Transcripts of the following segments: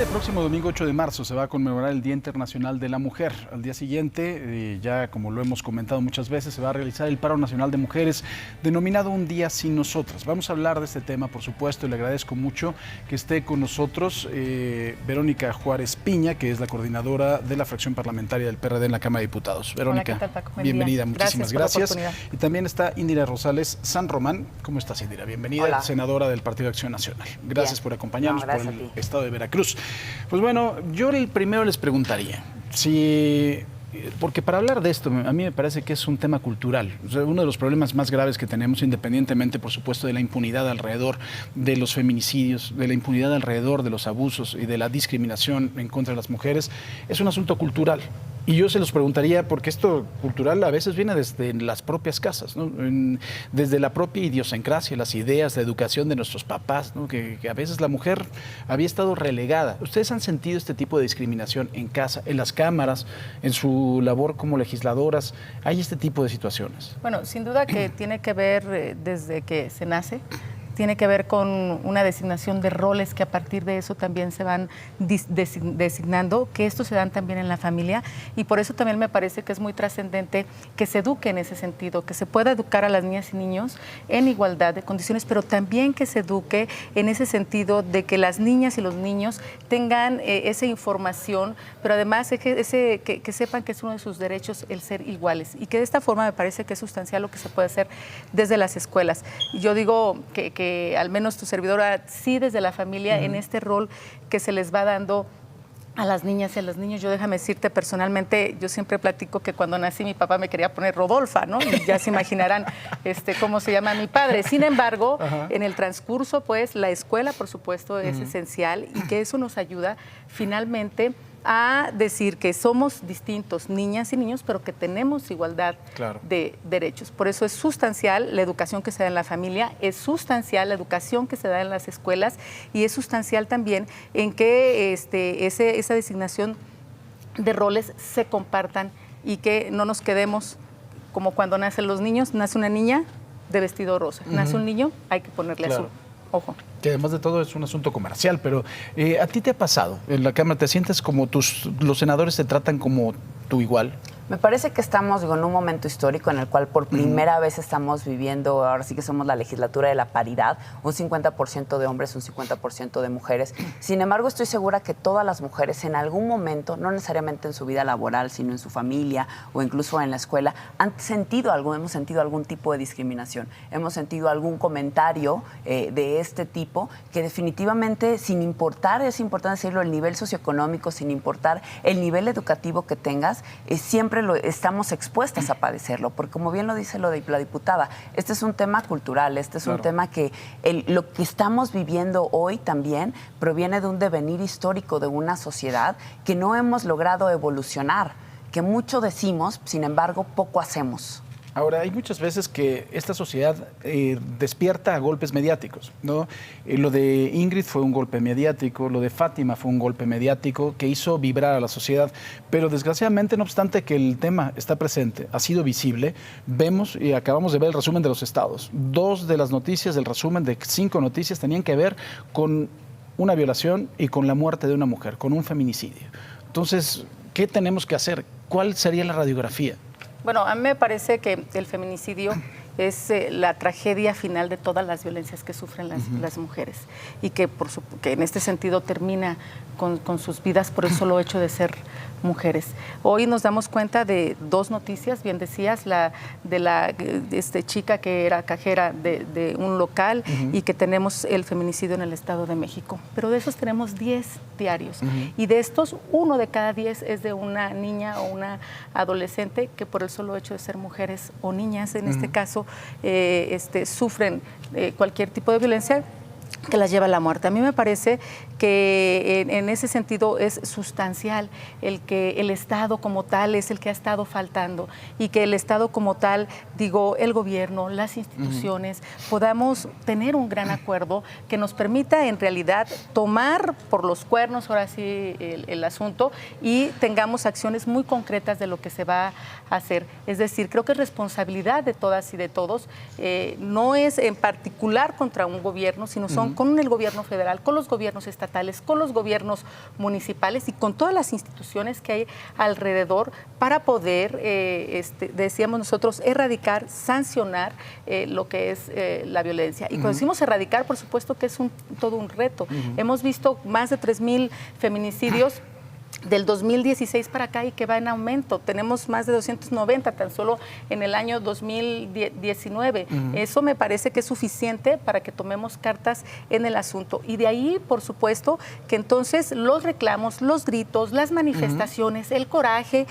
El próximo domingo 8 de marzo se va a conmemorar el Día Internacional de la Mujer. Al día siguiente, ya como lo hemos comentado muchas veces, se va a realizar el Paro Nacional de Mujeres, denominado Un Día Sin Nosotras. Vamos a hablar de este tema, por supuesto, y le agradezco mucho que esté con nosotros Verónica Juárez Piña, que es la coordinadora de la fracción parlamentaria del PRD en la Cámara de Diputados. Verónica, hola, ¿qué tal, Paco? Bienvenida, muchísimas gracias. Y también está Indira Rosales San Román. ¿Cómo estás, Indira? Bienvenida, hola. Senadora del Partido Acción Nacional. Gracias por acompañarnos por el estado de Veracruz. Pues bueno, yo primero les preguntaría porque para hablar de esto, a mí me parece que es un tema cultural. O sea, uno de los problemas más graves que tenemos, independientemente, por supuesto, de la impunidad alrededor de los feminicidios, de la impunidad alrededor de los abusos y de la discriminación en contra de las mujeres, es un asunto cultural. Y yo se los preguntaría, porque esto cultural a veces viene desde las propias casas, ¿no? Desde la propia idiosincrasia, las ideas de educación de nuestros papás, ¿no? que a veces la mujer había estado relegada. ¿Ustedes han sentido este tipo de discriminación en casa, en las cámaras, en su labor como legisladoras? ¿Hay este tipo de situaciones? Bueno, sin duda que tiene que ver desde que se nace. Tiene que ver con una designación de roles que a partir de eso también se van designando, que estos se dan también en la familia, y por eso también me parece que es muy trascendente que se eduque en ese sentido, que se pueda educar a las niñas y niños en igualdad de condiciones, pero también que se eduque en ese sentido de que las niñas y los niños tengan esa información, pero además que sepan que es uno de sus derechos el ser iguales, y que de esta forma me parece que es sustancial lo que se puede hacer desde las escuelas. Y yo digo que al menos tu servidora, sí desde la familia, en este rol que se les va dando a las niñas y a los niños. Yo déjame decirte personalmente, yo siempre platico que cuando nací mi papá me quería poner Rodolfa, ¿no? Y ya se imaginarán cómo se llama mi padre. Sin embargo, en el transcurso, pues, la escuela, por supuesto, es esencial, y que eso nos ayuda finalmente a decir que somos distintos, niñas y niños, pero que tenemos igualdad de derechos. Por eso es sustancial la educación que se da en la familia, es sustancial la educación que se da en las escuelas, y es sustancial también en que esa designación de roles se compartan y que no nos quedemos como cuando nacen los niños. Nace una niña de vestido rosa, nace un niño, hay que ponerle azul. Ojo. Que además de todo es un asunto comercial, pero ¿a ti te ha pasado en la Cámara? ¿Te sientes como los senadores te tratan como tu igual? Me parece que estamos en un momento histórico en el cual por primera vez estamos viviendo, ahora sí que somos la legislatura de la paridad, un 50% de hombres, un 50% de mujeres. Sin embargo, estoy segura que todas las mujeres en algún momento, no necesariamente en su vida laboral, sino en su familia o incluso en la escuela, hemos sentido algún tipo de discriminación. Hemos sentido algún comentario de este tipo que definitivamente, sin importar, es importante decirlo, el nivel socioeconómico, sin importar el nivel educativo que tengas, siempre estamos expuestas a padecerlo, porque como bien lo dice la diputada, este es un tema cultural, este es un tema que lo que estamos viviendo hoy también proviene de un devenir histórico de una sociedad que no hemos logrado evolucionar, que mucho decimos, sin embargo, poco hacemos. Ahora, hay muchas veces que esta sociedad despierta a golpes mediáticos, ¿no? Lo de Ingrid fue un golpe mediático, lo de Fátima fue un golpe mediático que hizo vibrar a la sociedad, pero desgraciadamente, no obstante que el tema está presente, ha sido visible, vemos y acabamos de ver el resumen de los estados. 2 de las noticias del resumen de 5 noticias tenían que ver con una violación y con la muerte de una mujer, con un feminicidio. Entonces, ¿qué tenemos que hacer? ¿Cuál sería la radiografía? Bueno, a mí me parece que el feminicidio es la tragedia final de todas las violencias que sufren las mujeres, y que en este sentido termina con sus vidas por el solo hecho de ser mujeres. Hoy nos damos cuenta de 2 noticias, bien decías, la de la chica que era cajera de un local, y que tenemos el feminicidio en el Estado de México. Pero de esos tenemos 10 diarios, y de estos 1 de cada 10 es de una niña o una adolescente que por el solo hecho de ser mujeres o niñas, en este caso, sufren cualquier tipo de violencia que las lleva a la muerte. A mí me parece que en ese sentido es sustancial el que el Estado como tal es el que ha estado faltando, y que el Estado como tal, digo, el gobierno, las instituciones, podamos tener un gran acuerdo que nos permita en realidad tomar por los cuernos, ahora sí, el asunto, y tengamos acciones muy concretas de lo que se va a hacer. Es decir, creo que es responsabilidad de todas y de todos, no es en particular contra un gobierno, sino son con el gobierno federal, con los gobiernos estatales, con los gobiernos municipales y con todas las instituciones que hay alrededor para poder, decíamos nosotros, erradicar, sancionar lo que es la violencia. Y cuando decimos erradicar, por supuesto que es todo un reto. Hemos visto más de 3,000 feminicidios del 2016 para acá y que va en aumento. Tenemos más de 290 tan solo en el año 2019. Eso me parece que es suficiente para que tomemos cartas en el asunto. Y de ahí, por supuesto, que entonces los reclamos, los gritos, las manifestaciones, el coraje,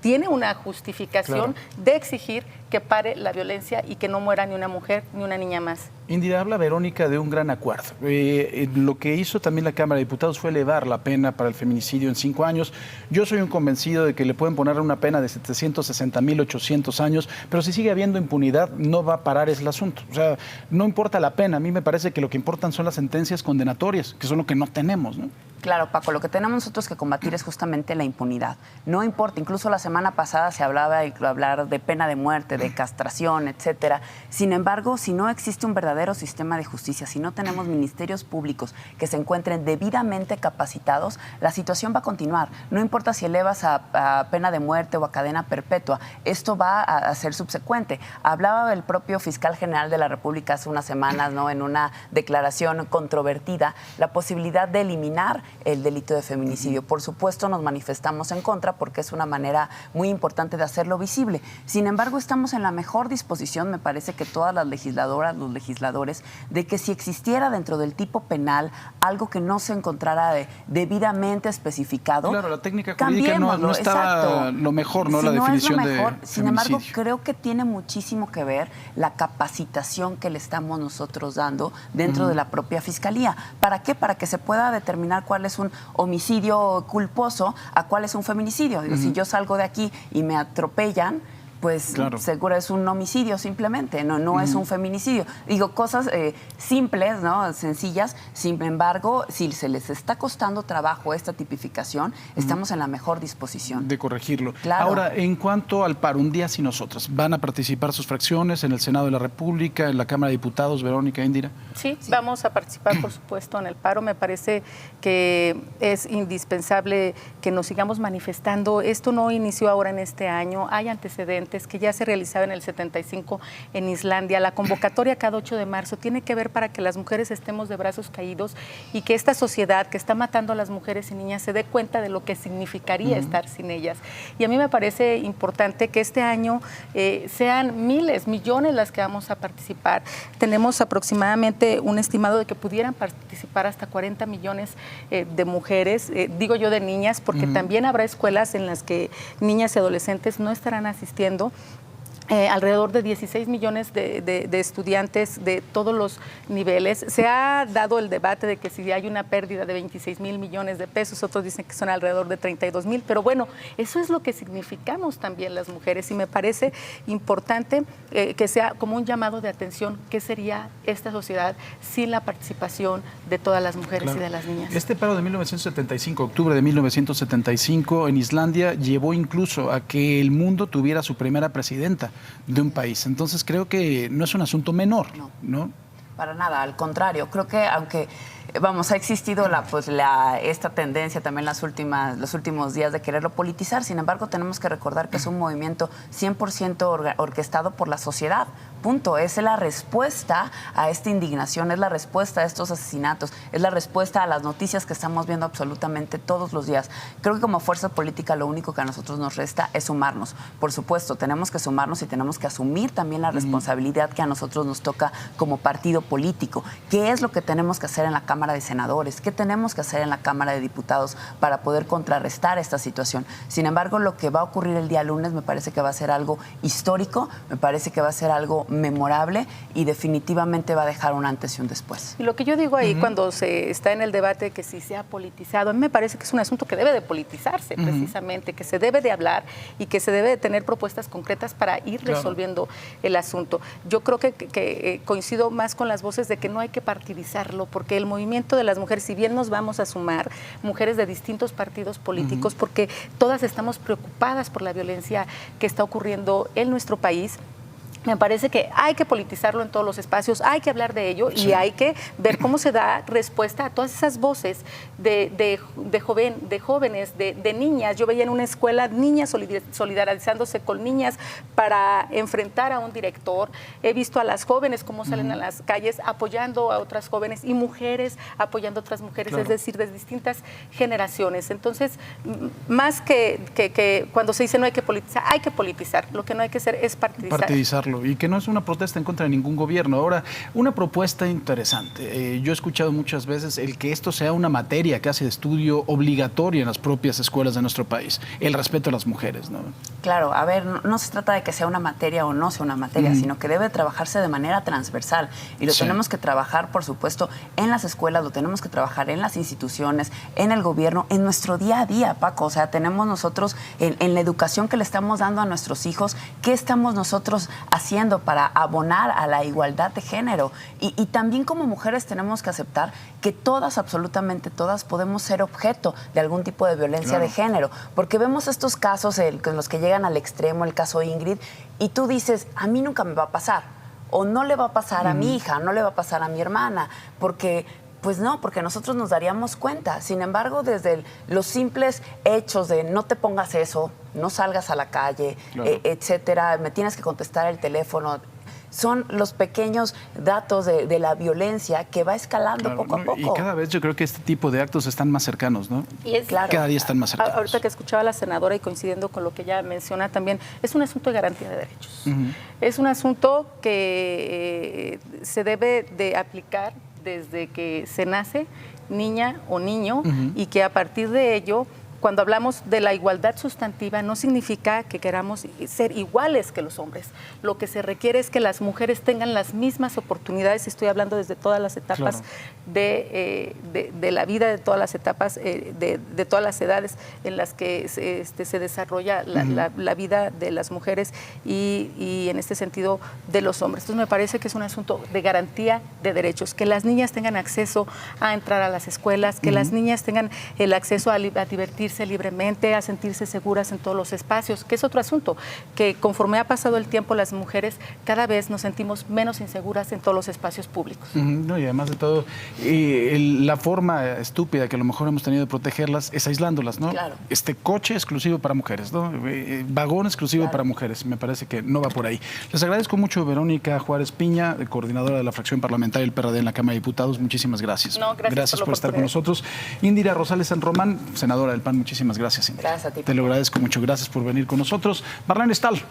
tiene una justificación de exigir que pare la violencia y que no muera ni una mujer ni una niña más. Indira, habla Verónica de un gran acuerdo. Lo que hizo también la Cámara de Diputados fue elevar la pena para el feminicidio en 5 años. Yo soy un convencido de que le pueden poner una pena de 760.800 años, pero si sigue habiendo impunidad, no va a parar ese asunto. O sea, no importa la pena. A mí me parece que lo que importan son las sentencias condenatorias, que son lo que no tenemos, ¿no? Claro, Paco, lo que tenemos nosotros que combatir es justamente la impunidad. No importa, incluso la semana pasada se hablaba de pena de muerte, de castración, etcétera. Sin embargo, si no existe un verdadero sistema de justicia, si no tenemos ministerios públicos que se encuentren debidamente capacitados, la situación va a continuar. No importa si elevas a pena de muerte o a cadena perpetua, esto va a ser subsecuente. Hablaba el propio fiscal general de la República hace unas semanas, ¿no?, en una declaración controvertida, la posibilidad de eliminar el delito de feminicidio. Por supuesto, nos manifestamos en contra porque es una manera muy importante de hacerlo visible. Sin embargo, estamos en la mejor disposición, me parece que todas las legisladoras, los legisladores, de que si existiera dentro del tipo penal algo que no se encontrara debidamente especificado, claro, la técnica jurídica no estaba lo mejor, ¿no? Si la definición de feminicidio. Sin embargo, creo que tiene muchísimo que ver la capacitación que le estamos nosotros dando dentro de la propia Fiscalía. ¿Para qué? Para que se pueda determinar cuál es un homicidio culposo a cuál es un feminicidio. Digo, si yo salgo de aquí y me atropellan, pues seguro es un homicidio simplemente, no es un feminicidio. Digo, cosas simples, ¿no?, sencillas. Sin embargo, si se les está costando trabajo esta tipificación, estamos en la mejor disposición de corregirlo. Claro. Ahora, en cuanto al paro, un día sin nosotras, ¿van a participar sus fracciones en el Senado de la República, en la Cámara de Diputados, Verónica, Indira? Sí, vamos a participar, por supuesto, en el paro. Me parece que es indispensable que nos sigamos manifestando. Esto no inició ahora en este año, hay antecedentes que ya se realizaba en el 75 en Islandia. La convocatoria cada 8 de marzo tiene que ver para que las mujeres estemos de brazos caídos y que esta sociedad que está matando a las mujeres y niñas se dé cuenta de lo que significaría estar sin ellas. Y a mí me parece importante que este año sean miles, millones las que vamos a participar. Tenemos aproximadamente un estimado de que pudieran participar hasta 40 millones de mujeres, digo yo de niñas, porque también habrá escuelas en las que niñas y adolescentes no estarán asistiendo. Alrededor de 16 millones de estudiantes de todos los niveles. Se ha dado el debate de que si hay una pérdida de 26,000 millones de pesos, otros dicen que son alrededor de 32,000, pero bueno, eso es lo que significamos también las mujeres y me parece importante que sea como un llamado de atención, ¿qué sería esta sociedad sin la participación de todas las mujeres y de las niñas? Este paro de 1975, octubre de 1975, en Islandia, llevó incluso a que el mundo tuviera su primera presidenta de un país. Entonces creo que no es un asunto menor, ¿no? Para nada, al contrario. Creo que aunque ha existido esta tendencia también los últimos días de quererlo politizar, sin embargo tenemos que recordar que es un movimiento 100% orquestado por la sociedad. Punto. Es la respuesta a esta indignación, es la respuesta a estos asesinatos, es la respuesta a las noticias que estamos viendo absolutamente todos los días. Creo que como fuerza política lo único que a nosotros nos resta es sumarnos. Por supuesto, tenemos que sumarnos y tenemos que asumir también la responsabilidad que a nosotros nos toca como partido político. ¿Qué es lo que tenemos que hacer en la Cámara de Senadores? ¿Qué tenemos que hacer en la Cámara de Diputados para poder contrarrestar esta situación? Sin embargo, lo que va a ocurrir el día lunes me parece que va a ser algo histórico, me parece que va a ser algo memorable y definitivamente va a dejar un antes y un después. Y lo que yo digo ahí cuando se está en el debate de que si se ha politizado, a mí me parece que es un asunto que debe de politizarse precisamente, que se debe de hablar y que se debe de tener propuestas concretas para ir resolviendo el asunto. Yo creo que coincido más con las voces de que no hay que partidizarlo, porque el movimiento de las mujeres, si bien nos vamos a sumar mujeres de distintos partidos políticos, porque todas estamos preocupadas por la violencia que está ocurriendo en nuestro país, Me parece que hay que politizarlo en todos los espacios, hay que hablar de ello y hay que ver cómo se da respuesta a todas esas voces de jóvenes, de niñas. Yo veía en una escuela niñas solidarizándose con niñas para enfrentar a un director. He visto a las jóvenes cómo salen a las calles apoyando a otras jóvenes y mujeres apoyando a otras mujeres, es decir, de distintas generaciones. Entonces, más que cuando se dice no hay que politizar, hay que politizar. Lo que no hay que hacer es partidizarlo. Y que no es una protesta en contra de ningún gobierno. Ahora, una propuesta interesante. Yo he escuchado muchas veces el que esto sea una materia casi de estudio obligatoria en las propias escuelas de nuestro país, el respeto a las mujeres, ¿no? Claro, a ver, no se trata de que sea una materia o no sea una materia, sino que debe trabajarse de manera transversal y lo tenemos que trabajar, por supuesto, en las escuelas, lo tenemos que trabajar en las instituciones, en el gobierno, en nuestro día a día, Paco. O sea, tenemos nosotros en la educación que le estamos dando a nuestros hijos, ¿qué estamos nosotros haciendo para abonar a la igualdad de género? Y también como mujeres tenemos que aceptar que todas, absolutamente todas, podemos ser objeto de algún tipo de violencia de género, porque vemos estos casos en los que llegan al extremo, el caso Ingrid, y tú dices, a mí nunca me va a pasar, o no le va a pasar a mi hija, no le va a pasar a mi hermana, porque... Pues no, porque nosotros nos daríamos cuenta. Sin embargo, desde los simples hechos de no te pongas eso, no salgas a la calle, etcétera, me tienes que contestar el teléfono, son los pequeños datos de la violencia que va escalando poco a poco. Y cada vez yo creo que este tipo de actos están más cercanos, ¿no? Y es, cada día están más cercanos. Ahorita que escuchaba a la senadora y coincidiendo con lo que ella menciona también, es un asunto de garantía de derechos. Es un asunto que se debe de aplicar desde que se nace, niña o niño, y que a partir de ello, cuando hablamos de la igualdad sustantiva, no significa que queramos ser iguales que los hombres. Lo que se requiere es que las mujeres tengan las mismas oportunidades, estoy hablando desde todas las etapas de la vida, de todas las etapas, de todas las edades en las que se desarrolla la vida de las mujeres y en este sentido de los hombres. Entonces me parece que es un asunto de garantía de derechos, que las niñas tengan acceso a entrar a las escuelas, que las niñas tengan el acceso a divertirse libremente, a sentirse seguras en todos los espacios, que es otro asunto, que conforme ha pasado el tiempo las mujeres cada vez nos sentimos menos inseguras en todos los espacios públicos. No, y además de todo, la forma estúpida que a lo mejor hemos tenido de protegerlas es aislándolas, ¿no? Claro. Este coche exclusivo para mujeres, ¿no? Vagón exclusivo para mujeres, me parece que no va por ahí. Les agradezco mucho, Verónica Juárez Piña, coordinadora de la fracción parlamentaria del PRD en la Cámara de Diputados, muchísimas gracias. Gracias por estar con nosotros. Indira Rosales San Román, senadora del PAN, muchísimas gracias, Indira. Gracias a ti. Te lo agradezco mucho. Gracias por venir con nosotros. Marlene Stahl.